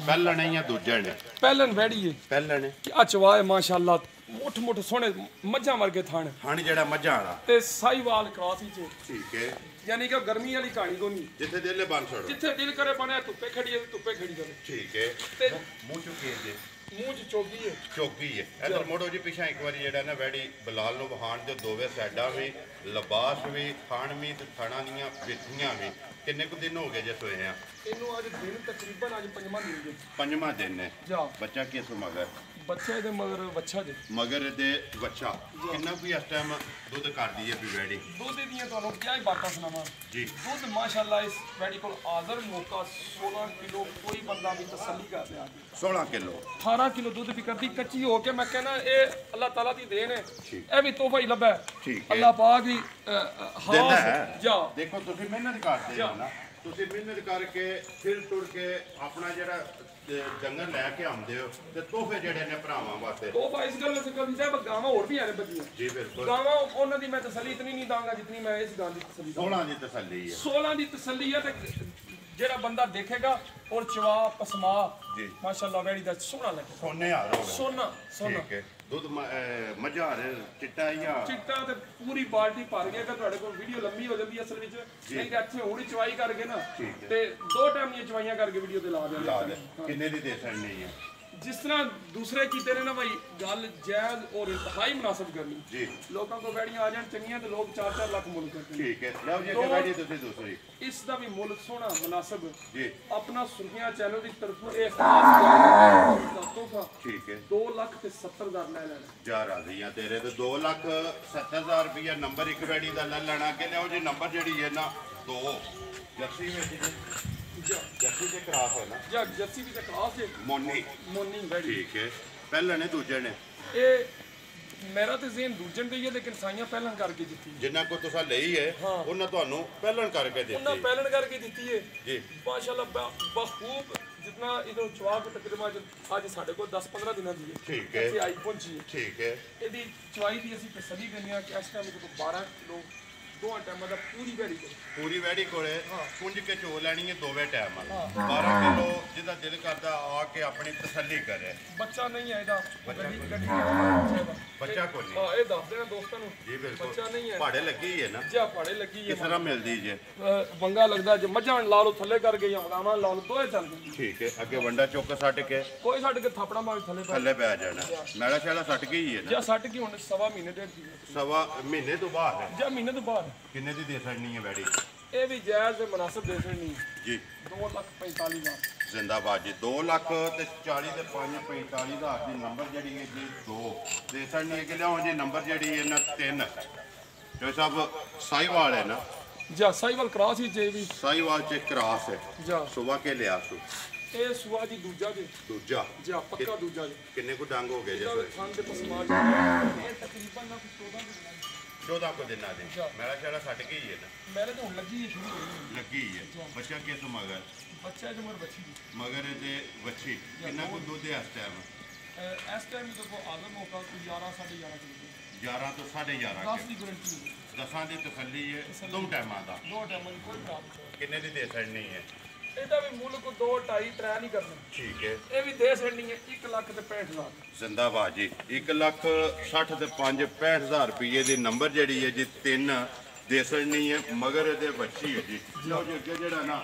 [SPEAKER 1] ਪਹਿਲਣ ਹੈ ਜਾਂ ਦੂਜੇ ਨੇ
[SPEAKER 2] ਪਹਿਲਨ ਵੈੜੀ ਏ
[SPEAKER 1] ਪਹਿਲਣ
[SPEAKER 2] ਆ ਚਵਾਏ ਮਾਸ਼ਾਅੱਲਾ ਮੁੱਠ ਸੋਹਣੇ ਮੱਝਾਂ ਵਰਗੇ ਥਣ
[SPEAKER 1] ਹਣ ਜਿਹੜਾ ਮੱਝਾਂ ਵਾਲਾ
[SPEAKER 2] ਤੇ ਸਾਈਵਾਲ ਕਰਾਸ ਵਿੱਚ
[SPEAKER 1] ਠੀਕ ਹੈ
[SPEAKER 2] ਯਾਨੀ ਕਿ ਗਰਮੀ ਵਾਲੀ ਕਹਾਣੀ ਕੋਈ ਨਹੀਂ
[SPEAKER 1] ਜਿੱਥੇ ਦਿਲੇ ਬਣ ਛੋੜੋ
[SPEAKER 2] ਜਿੱਥੇ ਦਿਲ ਕਰੇ ਬਣਿਆ ਧੁੱਪੇ ਖੜੀ ਹੈ ਤੇ ਧੁੱਪੇ ਖੜੀ ਜਾਵੇ
[SPEAKER 1] ਠੀਕ ਹੈ
[SPEAKER 2] ਤੇ
[SPEAKER 1] ਮੂੰਹ ਚੁੱਕੀ ਦੇ
[SPEAKER 2] ਮੂੰਹ 'ਚ ਚੋਗੀ ਹੈ
[SPEAKER 1] ਚੌਕੀ ਹੈ ਇਧਰ ਮੋੜੋ ਜੀ ਪਿਛਾ ਇੱਕ ਵਾਰੀ ਜਿਹੜਾ ਨਾ ਵੈੜੀ ਬਲਾਲ ਨੂੰ ਵਹਾਣ ਦੇ ਦੋਵੇਂ ਸਾਈਡਾਂ ਵੀ ਲਿਬਾਸ ਵੀ ਖਾਣ ਵੀ ਤੇ ਥਾਣਾ ਦੀਆਂ ਵਿੱਥੀਆਂ ਵੀ ਕਿੰਨੇ ਕੁ ਦਿਨ ਹੋ ਗਏ ਜੇ ਸੋਏ ਆ
[SPEAKER 2] ਇਹਨੂੰ ਅੱਜ ਦਿਨ ਤਕਰੀਬਨ ਅੱਜ ਪੰਜਵਾਂ ਦਿਨ ਜੇ
[SPEAKER 1] ਪੰਜਵਾਂ ਦਿਨ ਹੈ
[SPEAKER 2] ਜਾ
[SPEAKER 1] ਬੱਚਾ ਕਿਸ ਮਗਰ
[SPEAKER 2] ਬੱਚੇ ਦੇ ਮਗਰ ਬੱਚਾ ਜੇ
[SPEAKER 1] ਮਗਰ ਦੇ ਬੱਚਾ ਕਿੰਨਾ ਕੋਈ ਇਸ ਟਾਈਮ ਦੁੱਧ ਕਰਦੀ ਹੈ ਵੀ ਵੈੜੀ
[SPEAKER 2] ਦੁੱਧ ਦੀਆਂ ਤੁਹਾਨੂੰ ਕਿਆ ਹੀ ਬਾਤਾਂ ਸੁਣਾਵਾਂ
[SPEAKER 1] ਜੀ
[SPEAKER 2] ਦੁੱਧ ਮਾਸ਼ਾਅੱਲਾ ਇਸ ਵੈਡੀ ਕੋਲ ਹਾਜ਼ਰ ਮੌਕਾ 16 ਕਿਲੋ ਕੋਈ ਬੰਦਾ ਵੀ ਤਸੱਲੀ ਕਰ ਰਿਹਾ
[SPEAKER 1] 16 ਕਿਲੋ
[SPEAKER 2] 18 ਕਿਲੋ ਦੁੱਧ ਵੀ ਕਰਦੀ ਕੱਚੀ ਹੋ ਕੇ ਮੈਂ ਕਹਿੰਦਾ ਇਹ ਅੱਲਾਹ ਤਾਲਾ ਦੀ ਦੇਣ ਹੈ
[SPEAKER 1] ਠੀਕ।
[SPEAKER 2] ਇਹ ਵੀ ਤੋਹਫਾ ਹੀ ਲੱਭਾ
[SPEAKER 1] ਠੀਕ ਹੈ।
[SPEAKER 2] ਅੱਲਾਹ ਪਾਕ ਦੀ
[SPEAKER 1] ਦਿੰਦਾ ਹੈ
[SPEAKER 2] ਜਾ
[SPEAKER 1] ਦੇਖੋ ਤੁਸੀਂ ਮਿਹਨਤ ਕਰਦੇ ਹੋ ਨਾ ਤੁਸੀਂ ਮਿਹਨਤ ਕਰਕੇ ਫਿਰ ਤੁਰ ਕੇ ਆਪਣਾ ਜਿਹੜਾ ਡੰਗਰ ਲੈ ਕੇ ਆਉਂਦੇ ਹੋ ਤੇ ਤੋਹਫੇ ਜਿਹੜੇ ਨੇ ਭਰਾਵਾਂ ਵਾਸਤੇ
[SPEAKER 2] ਤੋਹਫਾ ਇਸ ਗੱਲ ਵਿੱਚ ਕਰਦੀ ਹੈ ਗਾਵਾਂ ਹੋਰ ਵੀ ਆ ਨੇ ਬੱਚੀਆਂ
[SPEAKER 1] ਜੀ ਬਿਲਕੁਲ
[SPEAKER 2] ਗਾਵਾਂ ਉਹਨਾਂ ਦੀ ਮੈਂ ਤਸੱਲੀ ਇਤਨੀ ਨਹੀਂ ਦਾਂਗਾ ਜਿਤਨੀ ਮੈਂ ਇਸ ਗਾਂ ਦੀ ਤਸੱਲੀ ਦਾਂਗਾ
[SPEAKER 1] 16 ਦੀ ਤਸੱਲੀ ਹੈ
[SPEAKER 2] 16 ਦੀ ਤਸੱਲੀ ਹੈ ਤੇ ਜਿਹੜਾ ਬੰਦਾ ਦੇਖੇਗਾ ਔਰ ਚਵਾ ਪਸਮਾ
[SPEAKER 1] ਜੀ।
[SPEAKER 2] ਮਾਸ਼ਾਅੱਲਾ ਵੈੜੀ ਦਾ ਸੋਹਣਾ ਲੱਗੇ
[SPEAKER 1] ਸੋਨੇ ਹਾਰ ਹੋ ਗਏ
[SPEAKER 2] ਸੋਨਾ ਸੋਨਾ
[SPEAKER 1] ਠੀਕ ਹੈ ਦੁੱਧ ਮਝਾਰ ਚਿੱਟਾ ਜਾਂ
[SPEAKER 2] ਚਿੱਟਾ ਤੇ ਪੂਰੀ ਬਾਲਟੀ ਭਰ ਗਿਆ ਕਿ ਤੁਹਾਡੇ ਕੋਲ ਵੀਡੀਓ ਲੰਮੀ ਹੋ ਜਾਂਦੀ ਅਸਲ ਵਿੱਚ ਨਹੀਂ ਤਾਂ ਇੱਥੇ ਹੁਣੀ ਚਵਾਈ ਕਰਕੇ ਨਾ
[SPEAKER 1] ਠੀਕ ਹੈ।
[SPEAKER 2] ਤੇ 2 ਟਾਈਮ ਦੀਆਂ ਚਵਾਈਆਂ ਕਰਕੇ ਵੀਡੀਓ ਤੇ ਲਾ
[SPEAKER 1] ਲਾ
[SPEAKER 2] ਦਿੰਦੇ
[SPEAKER 1] ਦੇ ਕਿੰਨੇ ਦੀ ਦੇ ਸਕਣੀ ਹੈ
[SPEAKER 2] ਜਿਸ ਤਰ੍ਹਾਂ ਦੂਸਰੇ ਕੀਤੇ ਨੇ ਨਾ ਭਾਈ ਗੱਲ ਜਾਇਜ਼ ਔਰ ਇੰਤਹਾਈ ਮੁਨਾਸਬ ਕਰਨੀ
[SPEAKER 1] ਜੀ
[SPEAKER 2] ਲੋਕਾਂ ਕੋਲ ਵੈੜੀਆਂ ਆ ਜਾਣ ਚੰਗੀਆਂ ਤੇ ਲੋਕ 4-4 ਲੱਖ ਮੁੱਲ ਕਰਦੇ ਨੇ
[SPEAKER 1] ਠੀਕ ਹੈ ਲਓ ਜੀ ਅੱਗੇ ਬੈਠੀ ਤੁਸੀਂ ਦੂਸਰੀ
[SPEAKER 2] ਇਸ ਦਾ ਵੀ ਮੁੱਲ ਸੋਹਣਾ ਮੁਨਾਸਬ
[SPEAKER 1] ਜੀ
[SPEAKER 2] ਆਪਣਾ ਸੁਰਖੀਆਂ ਚੈਨਲ ਦੀ ਤਰਫੋਂ ਇਹ ਖਾਸ ਦਾ ਤੋਹਫਾ
[SPEAKER 1] ਠੀਕ ਹੈ
[SPEAKER 2] 2,70,000 ਲੈ ਲੈਣਾ
[SPEAKER 1] ਜਾ ਰਾਜ਼ੀਆਂ ਤੇਰੇ ਤੇ 2,70,000 ਰੁਪਇਆ ਨੰਬਰ ਇੱਕ ਵੈੜੀ ਦਾ ਲੈ ਲੈਣਾ ਕਿ ਲਿਓ ਜੀ ਨੰਬਰ ਜਿਹੜੀ ਹੈ ਨਾ 2 ਜੱਸੀ ਵਿੱਚ ਜੀ ਜੱਸੀ ਦੇ ਕਰਾਸ ਹੈ ਨਾ
[SPEAKER 2] ਜਾਂ ਜੱਸੀ ਵੀ ਤੇ ਖਾਸ ਹੈ
[SPEAKER 1] ਮੋਨੀ
[SPEAKER 2] ਮੋਨੀ ਵੈੜੀ
[SPEAKER 1] ਠੀਕ ਹੈ ਪਹਿਲੇ ਨੇ ਦੂਜੇ ਨੇ
[SPEAKER 2] ਇਹ ਮੇਰਾ ਤੇ ਜ਼ੇਨ ਦੂਜਣ ਦੀ ਹੈ ਲੇਕਿਨ ਸਾਈਆਂ ਪਹਿਲਾਂ ਕਰਕੇ ਦਿੱਤੀ ਹੈ।
[SPEAKER 1] ਜਿੰਨਾ ਕੋ ਤੁਸੀਂ ਲਈ ਹੈ ਉਹਨਾਂ ਤੁਹਾਨੂੰ ਪਹਿਲਣ ਕਰਕੇ
[SPEAKER 2] ਉਹਨਾਂ
[SPEAKER 1] ਦਿੱਤੀ
[SPEAKER 2] ਪਹਿਲਾਂ ਕਰਕੇ ਦਿੱਤੀ ਹੈ
[SPEAKER 1] ਜੀ
[SPEAKER 2] ਮਾਸ਼ਾਅੱਲਾ ਬਖੂਬ जितना इधर चुवा के तकरीबन आज साढ़े को 10-15 दिनों की है
[SPEAKER 1] ठीक है
[SPEAKER 2] आई पहुंची है
[SPEAKER 1] ठीक है
[SPEAKER 2] ਇਹਦੀ ਚਵਾਈ ਦੀ ਅਸੀਂ ਤਸੱਲੀ ਕਰਨੀ ਆ ਕਿ ਇਸ ਟਾਈਮ ਕੋ 12 ਕਿਲੋ ਦੋ ਟਾਈਮਾਂ ਦਾ ਪੂਰੀ ਵੈੜੀ ਕੋਲੇ ਪੁੰਜ ਕੇ ਚੋ ਲੈਣੀ ਹੈ ਦੋਵੇਂ ਟਾਈਮ ਵਾਲਾ 12 ਕਿਲੋ ਜਿਹਦਾ ਦਿਲ ਕਰਦਾ ਆ ਕੇ ਆਪਣੀ ਤਸੱਲੀ ਕਰੇ ਬੱਚਾ ਨਹੀਂ ਹੈ ਇਹਦਾ ਗੱਡੀ ਬੱਚਾ ਕੋਈ ਨਹੀਂ ਇਹ ਦੱਸ ਦੇਣਾ ਦੋਸਤਾਂ ਨੂੰ ਜੀ ਬਿਲਕੁਲ ਬੱਚਾ ਨਹੀਂ ਹੈ ਪਹਾੜੇ ਲੱਗੀ ਹੈ ਨਾ ਜੀ ਪਹਾੜੇ ਲੱਗੀ ਹੈ ਕਿਸ ਤਰ੍ਹਾਂ ਮਿਲਦੀ ਜੇ ਵੰਗਾ ਲੱਗਦਾ ਜੇ ਮੱਝਾਂ ਲਾ ਲਓ ਥੱਲੇ ਕਰ ਗਈ ਹਮਲਾਵਾਂ ਲਾ ਲਓ ਦੋਏ ਚੱਲ ਗਈ ਠੀਕ ਹੈ ਅੱਗੇ ਵੰਡਾ ਚੁੱਕ ਸੱਟ ਕੇ ਕੋਈ ਛੱਡ ਕੇ ਥਾਪੜਾ ਮਾਰ ਥੱਲੇ ਪੈ ਜਾਣਾ ਮੈਲਾ ਸ਼ੈਲਾ ਸੱਟ ਗਈ ਹੈ ਨਾ ਜਾਂ ਸੱਟ ਗਈ ਹੁਣ ਸਵਾ ਮਹੀਨੇ ਡੇਢ ਸਵਾ ਮਹੀਨੇ ਤੋਂ ਬਾਅਦ ਹੈ ਜਾਂ ਮਹੀਨੇ ਤੋਂ ਬਾਅਦ ਕਿੰਨੇ ਦੀ ਦੇ ਸਕਣੀ ਹੈ ਵੈੜੀ ਇਹ ਵੀ ਜਾਇਜ਼ ਤੇ ਮੁਨਾਸਿਬ ਦੇ ਸਕਣੀ ਜੀ 2,45,000 ਜ਼ਿੰਦਾਬਾਦ ਜੀ 2,40 ਤੇ 40 ਤੇ 5,45,000 ਦੀ ਨੰਬਰ ਜਿਹੜੀ ਹੈ ਜੀ 2 ਦੇ ਸਕਣੀ ਹੈ ਕਿ ਲਿਆਓ ਜੀ ਨੰਬਰ ਜਿਹੜੀ ਹੈ ਨਾ 3 ਜੋ ਸਭ ਸਾਈਵਾਲ ਹੈ ਨਾ ਜਾਂ ਸਾਈਵਾਲ ਕ੍ਰਾਸ ਹੀ ਜੇ ਵੀ ਸਾਈਵਾਲ ਚ ਕ੍ਰਾਸ ਹੈ ਜਾਂ ਸੁਬਾ ਕੇ ਲਿਆ ਸੂ ਇਹ ਸੁਆ ਜੀ ਦੂਜਾ ਜਾਂ ਪੱਕਾ ਦੂਜਾ ਜੀ ਕਿੰਨੇ ਕੋ ਡੰਗ ਹੋ ਗਏ ਜੇ ਥਾਂ ਦੇ ਪਸਮਾ ਇਹ ਤਕਰੀਬਨ ਨਾ 14 ਕੋ ਦਿਨਾਂ ਦੇ ਮੇਰਾ ਸ਼ਾਲਾ ਛੱਡ ਕੇ ਹੀ ਹੈ ਨਾ ਮੇਰੇ ਤਾਂ ਹੁਣ ਲੱਗੀ ਹੈ ਸ਼ੁਰੂ ਲੱਗੀ ਹੈ ਬੱਚਾ ਕਿਸ ਮਗਰ ਬੱਚਾ ਜਮਰ ਬੱਚੀ ਮਗਰ ਤੇ ਬੱਚੀ ਕਿੰਨਾ ਕੋ ਦੁੱਧ ਹੈ ਇਸ ਟਾਈਮ ਤੋਂ ਕੋ ਆਦਰ ਮੌਕਾ 11 11.5 ਕਿਲੋ 11 ਤੋਂ 11.5 10 ਦੀ ਗਾਰੰਟੀ 10 ਦੀ ਤਸੱਲੀ ਹੈ ਦੋ ਟਾਈਮਾਂ ਦਾ ਕੋਈ ਖਰਾਬ ਕਿੰਨੇ ਦੀ ਦੇ ਸਕਣੀ ਹੈ ਇਹਦਾ ਵੀ ਮੁੱਲ ਕੋ 2.5 ਟਰਾਈ ਨਹੀਂ ਕਰਨਾ ਠੀਕ ਹੈ ਇਹ ਵੀ ਦੇ ਸਕਣੀ ਹੈ 1,65,000 ਜ਼ਿੰਦਾਬਾਦ ਜੀ 1,60,000 ਤੇ 5,65,000 ਰੁਪਏ ਦੀ ਨੰਬਰ ਜਿਹੜੀ ਹੈ ਜੀ 3 ਦੇ ਸਕਣੀ ਹੈ ਮਗਰ ਇਹਦੇ ਬੱਚੀ ਹੈ ਜੀ ਲਓ ਜੀ ਅੱਗੇ ਜਿਹੜਾ ਨਾ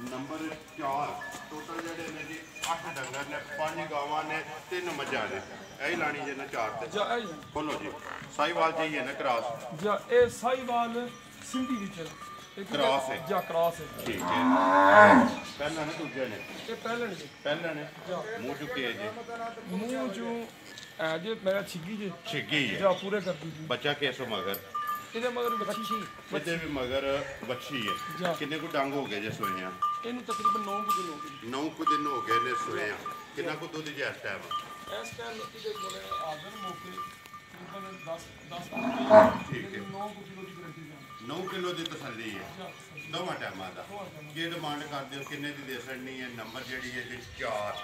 [SPEAKER 2] ਨੰਬਰ 4 ਟੋਟਲ ਜਿਹੜੇ ਨੇ ਜੀ 8 ਡੰਗਰ ਨੇ 5 ਗਾਵਾਂ ਨੇ 3 ਮੱਝਾਂ ਨੇ ਇਹ ਲਾਣੀ ਜੇ ਨਾ 4 ਤੇ ਬੋਲੋ ਜੀ ਸਾਈਵਾਲ ਜੀ ਹੈ ਨਾ ਕ੍ਰਾਸ ਜਾਂ ਇਹ ਸਾਈਵਾਲ ਸਿੰਧੀ ਵਿੱਚ ਕ੍ਰਾਸ ਹੈ ਜਾਂ ਕ੍ਰਾਸ ਹੈ ਠੀਕ ਹੈ ਪਹਿਲਾਂ ਨੇ ਦੂਜੇ ਨੇ ਇਹ ਪਹਿਲਾਂ ਨੇ ਮੂੰਹ ਚੁੱਕੇ ਜੀ ਮੂੰਹ ਚੋਂ ਐ ਜੇ ਮੇਰਾ ਛਿੱਗੀ ਹੈ ਜਾਂ ਪੂਰੇ ਕਰਦੀ ਜੀ ਬੱਚਾ ਕਿਸ ਮਗਰ ਇਹਦੇ ਮਗਰ ਬੱਚੀ ਇਹਦੇ ਵੀ ਮਗਰ ਬੱਚੀ ਹੈ ਕਿੰਨੇ ਕੋ ਡੰਗ ਹੋ ਗਏ ਜੇ ਸੋਈਆਂ ਇਹਨੂੰ ਤਕਰੀਬਨ 9 ਕੁ ਦਿਨ ਹੋ ਗਏ ਨੇ ਸੋਈਆਂ ਕਿੰਨਾ ਕੋ ਦੁੱਧ ਜੇ ਇਸ ਟਾਈਮ ਇਹਦੇ ਕੋਲੇ ਆਦਰ ਮੌਕੇ ਤਕਰੀਬਨ 10 ਠੀਕ ਹੈ 9 ਕਿਲੋ ਦੀ ਗਰੰਟੀ 9 ਕਿਲੋ ਦੀ ਤਸੱਲੀ ਹੈ ਦੋਵਾਂ ਟਾਈਮਾਂ ਦਾ ਕੀ ਡਿਮਾਂਡ ਕਰਦੇ ਹੋ ਕਿੰਨੇ ਦੀ ਦੇ ਸਕਣੀ ਹੈ ਨੰਬਰ ਜਿਹੜੀ ਹੈ ਜੀ 4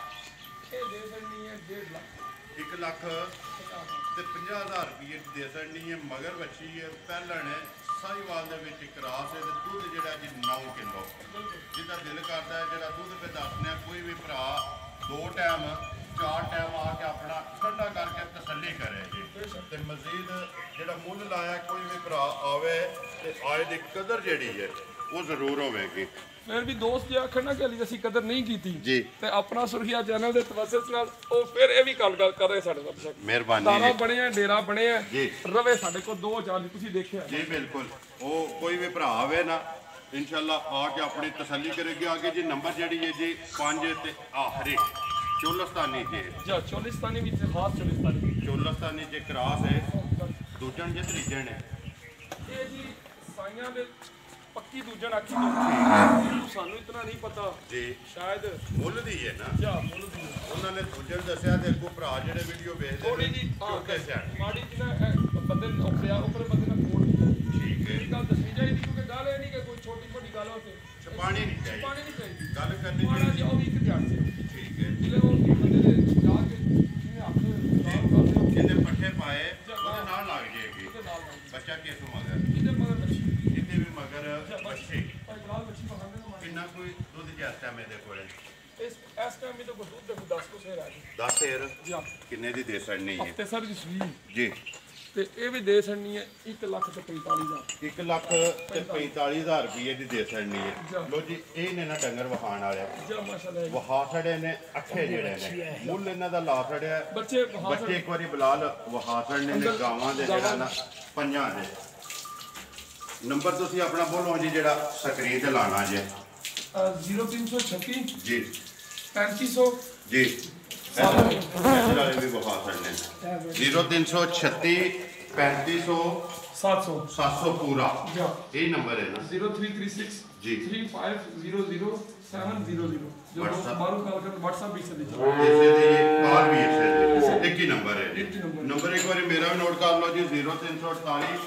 [SPEAKER 2] ਇਹ ਦੇ ਸਕਣੀ ਹੈ 1.5 ਲੱਖ 1 ਲੱਖ ਤੇ 50,000 ਰੁਪਏ ਦੇ ਸਕਣੀ ਹੈ ਮਗਰ ਬੱਚੀ ਹੈ ਪਹਿਲਣ ਹੈ ਸਾਈਵਾਲ ਦੇ ਵਿੱਚ ਕ੍ਰਾਸ ਹੈ ਤੇ ਦੁੱਧ ਜਿਹੜਾ ਜੀ 9 ਕਿਲੋ ਜਿਹਦਾ ਦਿਲ ਕਰਦਾ ਹੈ ਜਿਹੜਾ ਦੁੱਧ ਤੇ ਦੱਸਦੇ ਕੋਈ ਵੀ ਭਰਾ 2 ਟਾਈਮ 4 ਟਾਈਮ ਆ ਕੇ ਆਪਣਾ ਠੰਡਾ ਕਰਕੇ ਤਸੱਲੀ ਕਰੇ ਜੀ ਤੇ ਮਜ਼ੀਦ ਜਿਹੜਾ ਮੁੱਲ ਲਾਇਆ ਕੋਈ ਵੀ ਭਰਾ ਆਵੇ ਤੇ ਆਏ ਦੀ ਕਦਰ ਜਿਹੜੀ ਹੈ ਉਹ ਜ਼ਰੂਰ ਹੋਵੇਗੀ ਫਿਰ ਵੀ ਦੋਸਤ ਜੇ ਆਖਣ ਨਾ ਕਿ ਅਸੀਂ ਕਦਰ ਨਹੀਂ ਕੀਤੀ ਜੀ ਤੇ ਆਪਣਾ ਸੁਰਖੀਆ ਚੈਨਲ ਦੇ ਤਵੱਸਲ ਨਾਲ ਉਹ ਫਿਰ ਇਹ ਵੀ ਗੱਲ ਕਰ ਰਹੇ ਸਾਡੇ ਨਾਲ ਬੇਸ਼ੱਕ ਮਿਹਰਬਾਨੀ ਦਾਣਾ ਬਣਿਆ ਡੇਰਾ ਬਣਿਆ ਰਵੇ ਸਾਡੇ ਕੋਲ 2-4 ਤੁਸੀਂ ਦੇਖਿਆ ਜੀ ਬਿਲਕੁਲ ਉਹ ਕੋਈ ਵੀ ਭਰਾ ਆਵੇ ਨਾ ਇਨਸ਼ਾਅੱਲਾ ਆ ਕੇ ਆਪਣੀ ਤਸੱਲੀ ਕਰੇਗੀ ਆਗੇ ਜੀ ਨੰਬਰ ਜਿਹੜੀ ਹੈ ਜੀ 5 ਤੇ ਆਖਰੀ ਚੋਲਸਤਾਨੀ ਜੇ ਜਾਂ ਚੋਲਸਤਾਨੀ ਵਿੱਚ ਖਾਸ ਚੋਲਸਤਾਨੀ ਜੇ ਕ੍ਰਾਸ ਹੈ ਦੂਜਣ ਜੇ ਤੀਜਣ ਹੈ ਇਹ ਜੀ ਸਾਈਆਂ ਦੇ ਪੱਕੀ ਦੂਜਣ ਆਖੀ ਸਾਨੂੰ ਇਤਨਾ ਨਹੀਂ ਪਤਾ ਜੀ ਸ਼ਾਇਦ ਮੁੱਲ ਦੀ ਹੈ ਨਾ ਜਾਂ ਮੁੱਲ ਦੀ ਉਹਨਾਂ ਨੇ ਦੂਜਣ ਦੱਸਿਆ ਤੇ ਅੱਗੋਂ ਭਰਾ ਜਿਹੜੇ ਵੀਡੀਓ ਵੇਖਦੇ ਥੋੜੀ ਜੀ ਮਾੜੀ ਜਿਹੀ ਬੰਦੇ ਉੱਪਰ ਬੰਦੇ ਨਾਲ ਕੋਡ ਠੀਕ ਹੈ ਇਹ ਗੱਲ ਦੱਸਣੀ ਚਾਹੀਦੀ ਕਿਉਂਕਿ ਗੱਲ ਇਹ ਨਹੀਂ ਕਿ ਕੋਈ ਛੋਟੀ ਵੱਡੀ ਗੱਲ ਹੋਵੇ ਛਪਾਣੀ ਨਹੀਂ ਚਾਹੀਦੀ ਗੱਲ ਕਰਨੀ ਚਾਹੀਦੀ ਉਹ ਵੀ ਇੱਕ ਜਾਣ ਸੀ ਠੀਕ ਹੈ ਜਿਹੜੇ ਉਹ ਬੰਦੇ ਦੇ ਜਾ ਕੇ ਜਿਵੇਂ ਹੱਥ ਜਿਹਦੇ ਪੱਠੇ ਪਾਏ ਉਹਦੇ ਨਾਲ ਲੱਗ ਜਾਏਗੀ ਬੱਚਾ ਕਿਸ ਮਗਰ ਇਹਦੇ ਮਗਰ ਬੱਚੀ ਇਹਦੇ ਵੀ ਮਗਰ ਬੱਚੇ ਕਿੰਨਾ ਕੋਈ ਦੁੱਧ ਜਿਆਦਾ ਮੇਰੇ ਕੋਲੇ ਇਸ ਟਾਈਮ ਵੀ ਤਾਂ ਦੁੱਧ 10 ਕੋ ਸ਼ੇਰ ਆ ਜੀ 10 ਸ਼ੇਰ ਕਿੰਨੇ ਦੀ ਦੇ ਸਕਣੀ ਹੈ ਤੇ ਸਰ ਜੀ ਤੇ ਇਹ ਵੀ ਦੇ ਸਕਣੀ ਹੈ 1,45,000 1,45,000 ਰੁਪਏ ਦੀ ਦੇ ਸਕਣੀ ਹੈ ਲੋ ਜੀ ਇਹ ਨੇ ਨਾ ਡੰਗਰ ਵਹਾਣ ਵਾਲੇ ਮਾਸ਼ਾਅੱਲਾ ਵਹਾ ਛੜੇ ਨੇ ਅੱਠੇ ਜਿਹੜੇ ਨੇ ਮੁੱਲ ਇਹਨਾਂ ਦਾ ਲਾ ਛੜਿਆ ਬੱਚੇ ਇੱਕ ਵਾਰੀ ਬਲਾਲ ਵਹਾ ਛੜਨੇ ਨੇ ਗਾਵਾਂ ਦੇ ਜਿਹੜਾ ਨਾ ਪੰਜਾਂ ਦੇ ਨੰਬਰ ਤੁਸੀਂ ਆਪਣਾ ਬੋਲੋ ਜੀ ਜਿਹੜਾ ਸਕਰੀਨ ਤੇ ਲਾਣਾ ਜੇ 0336 ਜੀ 3500 ਜੀ ਵਾਲੇ ਵੀ ਵਹਾ ਛੜਨੇ 0336 3500 700 ਪੂਰਾ ਇਹ ਨੰਬਰ ਹੈ ਨਾ 0336 ਜੀ 3500 700 जो दोस्त
[SPEAKER 1] WhatsApp।
[SPEAKER 2] बाहरों कॉल कर WhatsApp भी से दीजिए।
[SPEAKER 1] ਇਸੇ ਦੀ ਕਾਲ ਵੀ ਇਸੇ ਦੀ ਇੱਕ ਹੀ ਨੰਬਰ ਹੈ
[SPEAKER 2] एक ही नंबर।
[SPEAKER 1] ਨੰਬਰ ਇੱਕ ਵਾਰੀ ਮੇਰਾ ਵੀ ਨੋਟ ਕਰ ਲਓ ਜੀ 0348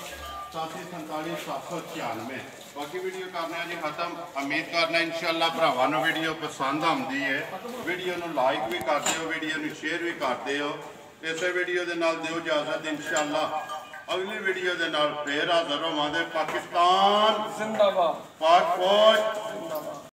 [SPEAKER 1] 8747 796। ਬਾਕੀ ਵੀਡੀਓ ਕਰਨੇ ਆ ਜੀ ਖਤਮ। ਉਮੀਦ ਕਰਨਾ ਇਨਸ਼ਾਅੱਲਾ ਭਰਾਵਾਂ ਨੂੰ ਵੀਡੀਓ ਪਸੰਦ ਆਉਂਦੀ ਹੈ। ਵੀਡੀਓ ਨੂੰ ਲਾਈਕ ਵੀ ਕਰ ਦਿਓ, ਵੀਡੀਓ ਨੂੰ ਸ਼ੇਅਰ ਵੀ ਕਰ ਦਿਓ। ਇਸੇ ਵੀਡੀਓ ਦੇ ਨਾਲ ਦਿਓ ਇਜਾਜ਼ਤ ਇਨਸ਼ਾਅੱਲਾ ਅਗਲੀ ਵੀਡੀਓ ਦੇ ਨਾਲ ਫੇਰ ਹਾਜ਼ਰ ਹੋਵਾਂਗੇ। ਪਾਕਿਸਤਾਨ
[SPEAKER 2] जिंदाबाद।
[SPEAKER 1] पाक फौज